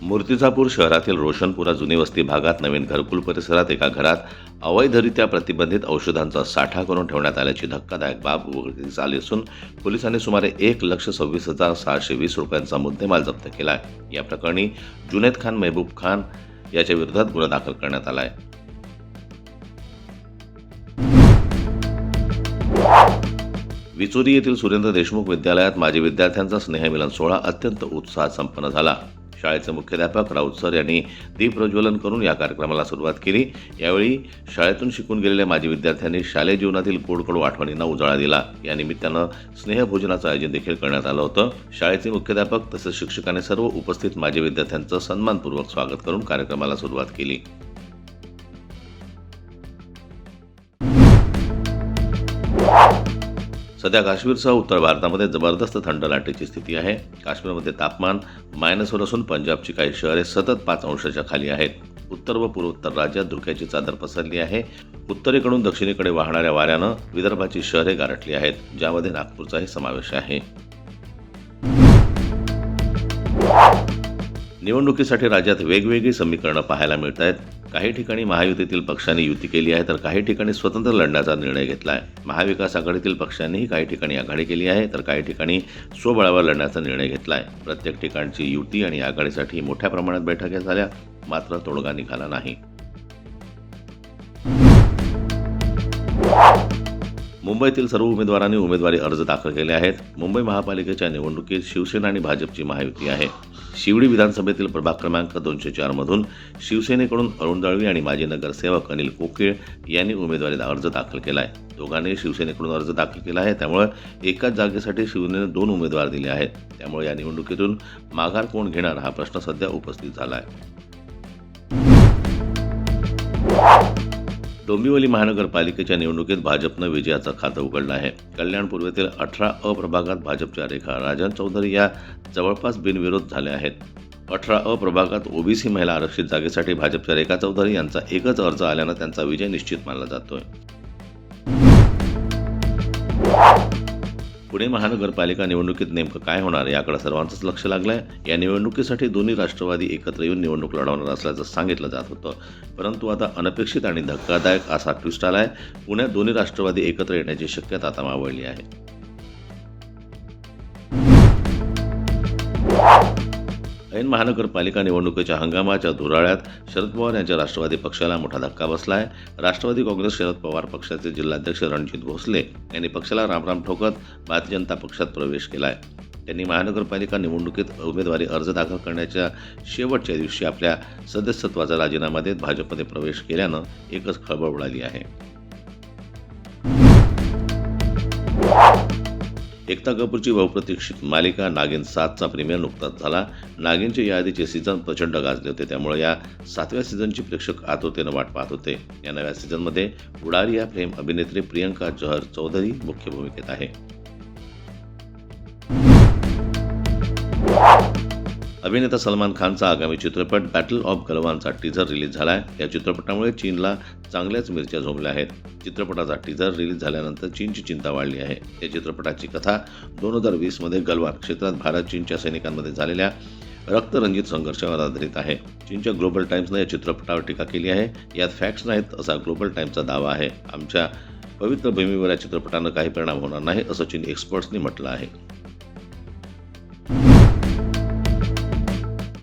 मूर्तिजापूर शहरातील रोशनपुरा जुनी वस्ती भागात नवीन घरकुल परिसरात एका घरात अवैधरित्या प्रतिबंधित औषधांचा साठा करून ठेवण्यात आल्याची धक्कादायक बाब उघडकीस आली असून पोलिसांनी सुमारे 1,26,620 रुपयांचा मुद्देमाल जप्त केला आहे। या प्रकरणी जुनेद खान महबूब खान याच्या विरोधात गुन्हा दाखल करण्यात आला आहे। विचोरी येथील सुरेंद्र देशमुख विद्यालयात माजी विद्यार्थ्यांचा स्नेहमिलन सोहळा अत्यंत उत्साहात संपन्न झाला। शाळेचे मुख्याध्यापक राऊत सर यांनी दीप प्रज्वलन करून या कार्यक्रमाला सुरुवात केली। यावेळी शाळेतून शिकून गेलेल्या माजी विद्यार्थ्यांनी शालेय जीवनातील गोडकडू आठवणींना उजाळा दिला। या निमित्तानं स्नेहभोजनाचं आयोजन देखील करण्यात आलं होतं। शाळेचे मुख्याध्यापक तसेच शिक्षकांनी सर्व उपस्थित माजी विद्यार्थ्यांचं सन्मानपूर्वक स्वागत करून कार्यक्रमाला सुरुवात केली। सध्या काश्मीरसह उत्तर भारतामध्ये जबरदस्त थंड लाटेची स्थिती आहे। काश्मीरमध्ये तापमान मायनसवर असून पंजाबची काही शहरे सतत 5 अंशाच्या खाली आहेत। उत्तर व पूर्वोत्तर राज्यात धुक्याची चादर पसरली आहे। उत्तरेकडून दक्षिणेकडे वाहणाऱ्या वाऱ्यानं विदर्भाची शहरे गारठली आहेत, ज्यामध्ये नागपूरचाही समावेश आहे। निवडणुकीसाठी राज्यात वेगवेगळी समीकरणं पाहायला मिळत आहेत। काही ठिकाणी महायुतीतील पक्षांनी युती केली आहे, तर काही ठिकाणी स्वतंत्र लढण्याचा निर्णय घेतला आहे। महाविकास आघाडीतील पक्षांनीही काही ठिकाणी आघाडी केली आहे, तर काही ठिकाणी स्वबळावर लढण्याचा निर्णय घेतला आहे। प्रत्येक ठिकाणची युती आणि आघाडीसाठी मोठ्या प्रमाणात बैठका झाल्या, मात्र तोडगा निघाला नाही। मुंबईतील सर्व उमेदवारांनी उमेदवारी अर्ज दाखल केले आहेत। मुंबई महापालिकेच्या निवडणुकीत शिवसेना आणि भाजपची महायुती आहे। शिवडी विधानसभेतील प्रभाग क्रमांक 204 मधून शिवसेनेकडून अरुण दळवी आणि माजी नगरसेवक अनिल कोकीळ यांनी उमेदवारी अर्ज दाखल केला आहे। दोघांनी शिवसेनेकडून अर्ज दाखल केला आहे, त्यामुळे एकाच जागेसाठी शिवसेनेने 2 उमेदवार दिले आहेत। त्यामुळे या निवडणुकीतून माघार कोण घेणार हा प्रश्न सध्या उपस्थित झाला आहे। डोंबिवली महानगरपालिकेच्या निवडणुकीत भाजपनं विजयाचं खातं उघडलं आहे। कल्याण पूर्वेतील 18 अ प्रभागात भाजपच्या रेखा राजन चौधरी या जवळपास बिनविरोध झाल्या आहेत। 18 अ प्रभागात ओबीसी महिला आरक्षित जागेसाठी भाजपच्या रेखा चौधरी यांचा एकच अर्ज आल्यानं त्यांचा विजय निश्चित मानला जातोय। पुणे महानगरपालिका निवडणुकीत नेमकं काय होणार याकडे सर्वांचंच लक्ष लागलंय। या निवडणुकीसाठी दोन्ही राष्ट्रवादी एकत्र येऊन निवडणूक लढवणार असल्याचं सांगितलं जात होतं, परंतु आता अनपेक्षित आणि धक्कादायक असा ट्विस्ट आलाय। पुण्यात दोन्ही राष्ट्रवादी एकत्र येण्याची शक्यता आता मावळली आहे। ऐन महानगरपालिका निवडणुकीच्या हंगामाच्या धुराळ्यात शरद पवार यांच्या राष्ट्रवादी पक्षाला मोठा धक्का बसला आहे। राष्ट्रवादी काँग्रेस शरद पवार पक्षाचे जिल्हाध्यक्ष रणजित भोसले यांनी पक्षाला रामराम ठोकत भारतीय जनता पक्षात प्रवेश केला आहे। त्यांनी महानगरपालिका निवडणुकीत उमेदवारी अर्ज दाखल करण्याच्या शेवटच्या दिवशी आपल्या सदस्यत्वाचा राजीनामा देत भाजपमध्ये प्रवेश केल्यानं एकच खळबळ उडाली आहे। एकता कपूरची बहुप्रतीक्षित मालिका नागिन 7चा प्रीमियर नुकताच झाला। नागिनचे याआधीचे सीझन प्रचंड गाजले होते, त्यामुळे या 7व्या सीझनची प्रेक्षक आतुरतेनं वाट पाहत होते। या नव्या सीझनमध्ये उडारी या फेम अभिनेत्री प्रियंका जौहर चौधरी मुख्य भूमिकेत आहे। अभिनेता सलमान खानचा आगामी चित्रपट बॅटल ऑफ गलवानचा टीझर रिलीज झाला आहे। या चित्रपटामुळे चीनला चांगल्याच मिरच्या झोंबल्या आहेत। चित्रपटाचा टीझर रिलीज झाल्यानंतर चीनची चिंता वाढली आहे। या चित्रपटाची कथा 2020 मध्ये गलवान क्षेत्रात भारत चीनच्या सैनिकांमध्ये झालेल्या रक्तरंजित संघर्षावर आधारित आहे। चीनच्या ग्लोबल टाइम्सने या चित्रपटावर टीका केली आहे। यात फॅक्ट्स नाहीत असा ग्लोबल टाइम्सचा दावा आहे। आमच्या पवित्र भूमीवर या चित्रपटानं काही परिणाम होणार नाही असं चीन एक्सपर्ट्सनी म्हटलं आहे।